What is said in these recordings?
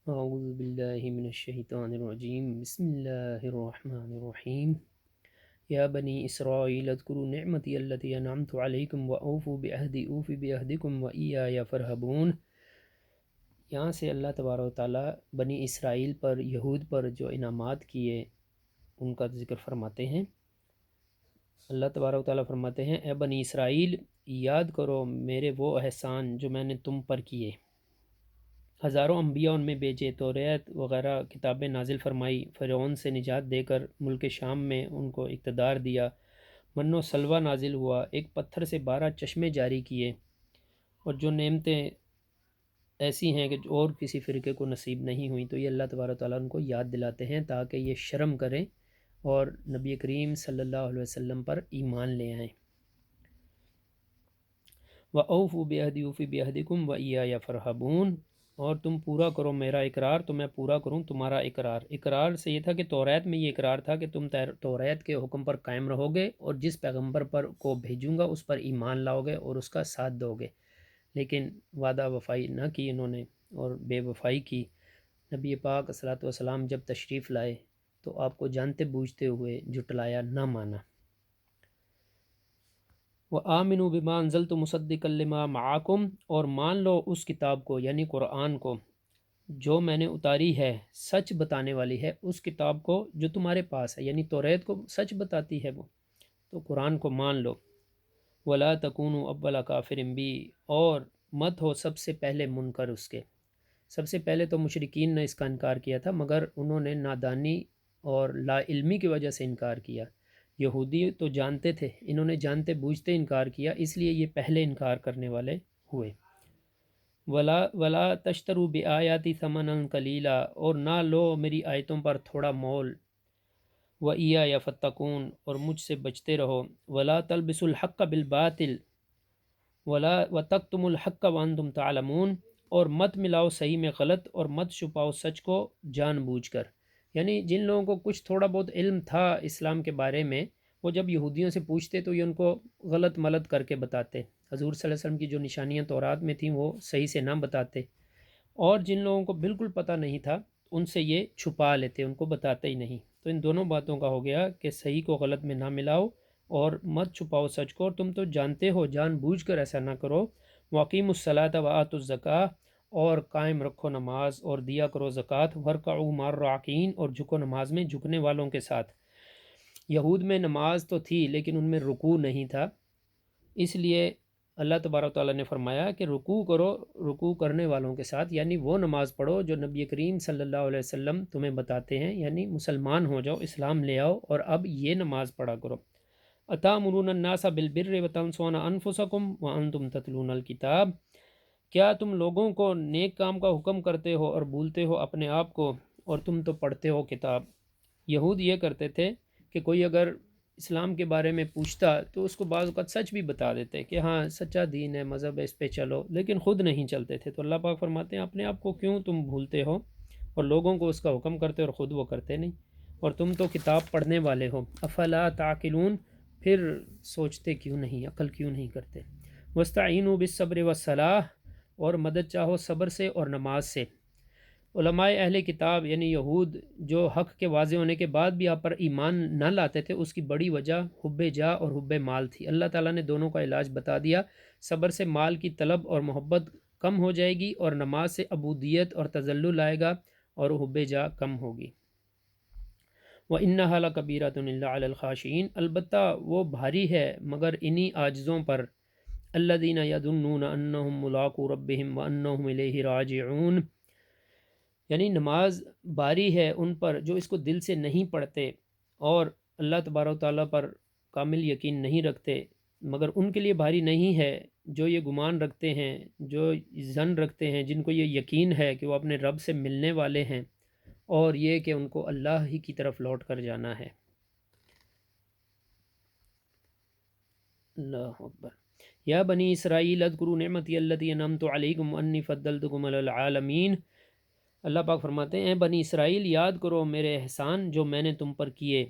اعوذ باللہ من الشیطان الرجیم بسم اللہ الرحمن الرحیم یا بنی اسرائیل اذکروا نعمتی التی انعمت علیکم واوفوا بعہدی اوف بعہدکم وایای فرہبون۔ یہاں سے اللہ تبارک و تعالیٰ بنی اسرائیل پر، یہود پر جو انعامات کیے ان کا ذکر فرماتے ہیں۔ اللہ تبارک و تعالیٰ فرماتے ہیں، اے بنی اسرائیل یاد کرو میرے وہ احسان جو میں نے تم پر کیے۔ ہزاروں انبیاء ان میں بھیجے، توریت وغیرہ کتابیں نازل فرمائی، فرعون سے نجات دے کر ملک شام میں ان کو اقتدار دیا، من و سلوہ نازل ہوا، ایک پتھر سے 12 چشمے جاری کیے، اور جو نعمتیں ایسی ہیں کہ اور کسی فرقے کو نصیب نہیں ہوئیں، تو یہ اللہ تبارک و تعالیٰ ان کو یاد دلاتے ہیں تاکہ یہ شرم کریں اور نبی کریم صلی اللہ علیہ وسلم پر ایمان لے آئیں۔ وَأَوْفُوا بِعَهْدِي أُوفِ بِعَهْدِكُمْ وَإِيَّايَ فَارْهَبُونَ، اور تم پورا کرو میرا اقرار تو میں پورا کروں تمہارا اقرار۔ اقرار سے یہ تھا کہ توریت میں یہ اقرار تھا کہ تم توریت کے حکم پر قائم رہو گے اور جس پیغمبر پر کو بھیجوں گا اس پر ایمان لاؤ گے اور اس کا ساتھ دو گے، لیکن وعدہ وفائی نہ کی انہوں نے اور بے وفائی کی۔ نبی پاک صلی اللہ علیہ وسلم جب تشریف لائے تو آپ کو جانتے بوجھتے ہوئے جھٹلایا، نہ مانا۔ وَآمِنُوا بِمَا أَنزَلْتُ مُصَدِّقًا لِمَا مَعَكُمْ، اور مان لو اس کتاب کو یعنی قرآن کو جو میں نے اتاری ہے، سچ بتانے والی ہے اس کتاب کو جو تمہارے پاس ہے، یعنی توریت کو سچ بتاتی ہے وہ، تو قرآن کو مان لو۔ وَلَا تَكُونُوا أَوَّلَ كَافِرٍ بِهِ، اور مت ہو سب سے پہلے منکر اس کے۔ سب سے پہلے تو مشرکین نے اس کا انکار کیا تھا، مگر انہوں نے نادانی اور لا علمی کی وجہ سے انکار کیا۔ یہودی تو جانتے تھے، انہوں نے جانتے بوجھتے انکار کیا، اس لیے یہ پہلے انکار کرنے والے ہوئے۔ ولا تشتروا بآیاتی ثمنا قلیلا، اور نہ لو میری آیتوں پر تھوڑا مول۔ وإیایا فاتقون، اور مجھ سے بچتے رہو۔ ولا تلبسوا الحق بالباطل وتکتموا الحق وانتم تعلمون، اور مت ملاؤ صحیح میں غلط اور مت چھپاؤ سچ کو جان بوجھ کر۔ یعنی جن لوگوں کو کچھ تھوڑا بہت علم تھا اسلام کے بارے میں، وہ جب یہودیوں سے پوچھتے تو یہ ان کو غلط ملط کر کے بتاتے، حضور صلی اللہ علیہ وسلم کی جو نشانیاں تورات میں تھیں وہ صحیح سے نہ بتاتے، اور جن لوگوں کو بالکل پتہ نہیں تھا ان سے یہ چھپا لیتے، ان کو بتاتے ہی نہیں۔ تو ان دونوں باتوں کا ہو گیا کہ صحیح کو غلط میں نہ ملاؤ اور مت چھپاؤ سچ کو، اور تم تو جانتے ہو، جان بوجھ کر ایسا نہ کرو۔ وَأَقِیمُوا الصَّلَاةَ وَآتُوا الزَّکَاةَ، اور قائم رکھو نماز اور دیا کرو زکوٰۃ۔ وَارْکَعُوا مَعَ الرَّاکِعِینَ، اور جھکو نماز میں جھکنے والوں کے ساتھ۔ یہود میں نماز تو تھی لیکن ان میں رکوع نہیں تھا، اس لیے اللہ تبارک تعالیٰ نے فرمایا کہ رکوع کرو رکوع کرنے والوں کے ساتھ، یعنی وہ نماز پڑھو جو نبی کریم صلی اللہ علیہ وسلم تمہیں بتاتے ہیں، یعنی مسلمان ہو جاؤ، اسلام لے آؤ اور اب یہ نماز پڑھا کرو۔ أَتَأْمُرُونَ النَّاسَ بِالْبِرِّ وَتَنْسَوْنَ أَنفُسَكُمْ وَأَنْتُمْ تَتْلُونَ الْكِتَابَ، کیا تم لوگوں کو نیک کام کا حکم کرتے ہو اور بھولتے ہو اپنے آپ کو، اور تم تو پڑھتے ہو کتاب۔ یہود یہ کرتے تھے کہ کوئی اگر اسلام کے بارے میں پوچھتا تو اس کو بعض اوقات سچ بھی بتا دیتے کہ ہاں سچا دین ہے، مذہب ہے، اس پہ چلو، لیکن خود نہیں چلتے تھے۔ تو اللہ پاک فرماتے ہیں اپنے آپ کو کیوں تم بھولتے ہو اور لوگوں کو اس کا حکم کرتے اور خود وہ کرتے نہیں، اور تم تو کتاب پڑھنے والے ہو۔ افلا تعقلون، پھر سوچتے کیوں نہیں، عقل کیوں نہیں کرتے۔ واستعینوا بالصبر والصلاح، اور مدد چاہو صبر سے اور نماز سے۔ علماء اہل کتاب یعنی یہود جو حق کے واضح ہونے کے بعد بھی آپ پر ایمان نہ لاتے تھے، اس کی بڑی وجہ حب جاہ اور حب مال تھی۔ اللہ تعالیٰ نے دونوں کا علاج بتا دیا، صبر سے مال کی طلب اور محبت کم ہو جائے گی، اور نماز سے عبودیت اور تذلل آئے گا اور حب جاہ کم ہوگی۔ وَإِنَّهَا لَكَبِیرَةٌ إِلَّا عَلَى الْخَاشِعِینَ، البتہ وہ بھاری ہے مگر انہی عاجزوں پر۔ الَّذِينَ يَظُنُّونَ أَنَّهُم مُّلَاقُو رَبِّهِمْ وَأَنَّهُمْ إِلَیْهِ راجعون، یعنی نماز باری ہے ان پر جو اس کو دل سے نہیں پڑھتے اور اللہ تبارک و تعالیٰ پر کامل یقین نہیں رکھتے، مگر ان کے لیے بھاری نہیں ہے جو یہ گمان رکھتے ہیں، جو ظن رکھتے ہیں، جن کو یہ یقین ہے کہ وہ اپنے رب سے ملنے والے ہیں، اور یہ کہ ان کو اللہ ہی کی طرف لوٹ کر جانا ہے۔ اللہ اکبر۔ یا بنی اسرائیل اذکروا نعمتی التی انعمت علیکم وانی فضلتکم علی العالمین، اللہ پاک فرماتے ہیں اے بنی اسرائیل یاد کرو میرے احسان جو میں نے تم پر کیے،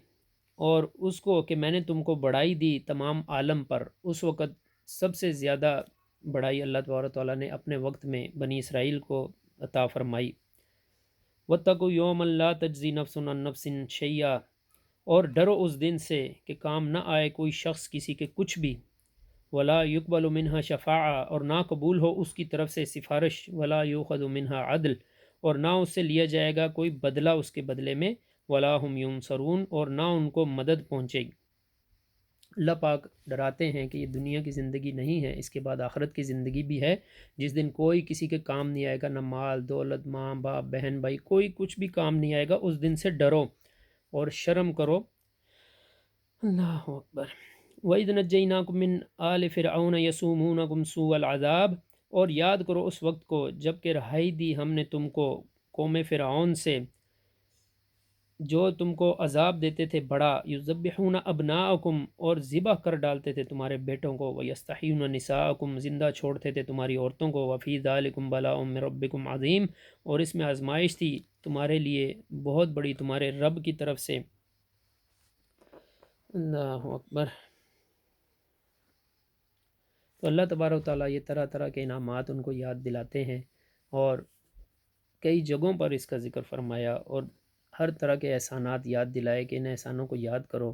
اور اس کو کہ میں نے تم کو بڑائی دی تمام عالم پر۔ اس وقت سب سے زیادہ بڑائی اللہ تبارک و تعالیٰ نے اپنے وقت میں بنی اسرائیل کو عطا فرمائی۔ وَاتَّقُوا يَوْمًا لَا تَجْزِي نَفْسٌ عَن نَفْسٍ شَيْئًا، اور ڈرو اس دن سے کہ کام نہ آئے کوئی شخص کسی کے کچھ بھی، ولا يقبل منها شفاعہ، اور نہ قبول ہو اس کی طرف سے سفارش، ولا يؤخذ منها عدل، اور نہ اس سے لیا جائے گا کوئی بدلہ اس کے بدلے میں، ولا هم ينصرون، اور نہ ان کو مدد پہنچے گی۔ اللہ پاک ڈراتے ہیں کہ یہ دنیا کی زندگی نہیں ہے، اس کے بعد آخرت کی زندگی بھی ہے، جس دن کوئی کسی کے کام نہیں آئے گا، نہ مال دولت، ماں باپ بہن بھائی، کوئی کچھ بھی کام نہیں آئے گا۔ اس دن سے ڈرو اور شرم کرو۔ اللہ اکبر۔ وَإِذْ نَجَّيْنَاكُم مِّنْ آلِ فِرْعَوْنَ يَسُومُونَكُمْ سُوءَ الْعَذَابِ، اور یاد کرو اس وقت کو جب کہ رہائی دی ہم نے تم کو قوم فرعون سے، جو تم کو عذاب دیتے تھے بڑا، یذبحون ابناءکم، اور ذبح کر ڈالتے تھے تمہارے بیٹوں کو، ویستحیون نساءکم، زندہ چھوڑتے تھے تمہاری عورتوں کو، وفی ذالکم بلاء من ربکم عظیم، اور اس میں آزمائش تھی تمہارے لیے بہت بڑی تمہارے رب کی طرف سے۔ اللہ اکبر۔ تو اللہ تبارک و تعالیٰ یہ طرح طرح کے انعامات ان کو یاد دلاتے ہیں، اور کئی جگہوں پر اس کا ذکر فرمایا، اور ہر طرح کے احسانات یاد دلائے کہ ان احسانوں کو یاد کرو،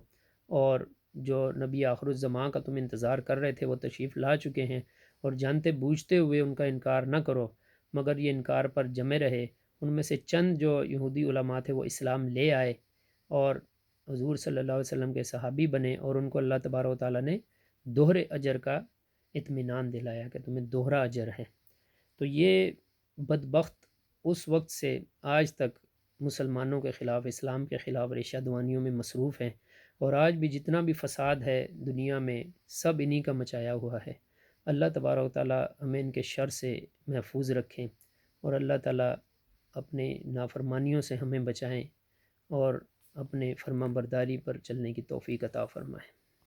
اور جو نبی آخر الزماں کا تم انتظار کر رہے تھے وہ تشریف لا چکے ہیں، اور جانتے بوجھتے ہوئے ان کا انکار نہ کرو، مگر یہ انکار پر جمے رہے۔ ان میں سے چند جو یہودی علماء تھے وہ اسلام لے آئے اور حضور صلی اللہ علیہ وسلم کے صحابی بنے، اور ان کو اللہ تبارک و تعالیٰ نے دوہرے اجر کا اطمینان دلایا کہ تمہیں دوہرا اجر ہے۔ تو یہ بدبخت اس وقت سے آج تک مسلمانوں کے خلاف، اسلام کے خلاف ریشہ دوانیوں میں مصروف ہیں، اور آج بھی جتنا بھی فساد ہے دنیا میں سب انہی کا مچایا ہوا ہے۔ اللہ تبارک و تعالیٰ ہمیں ان کے شر سے محفوظ رکھیں، اور اللہ تعالیٰ اپنے نافرمانیوں سے ہمیں بچائیں، اور اپنے فرما برداری پر چلنے کی توفیق عطا فرمائیں۔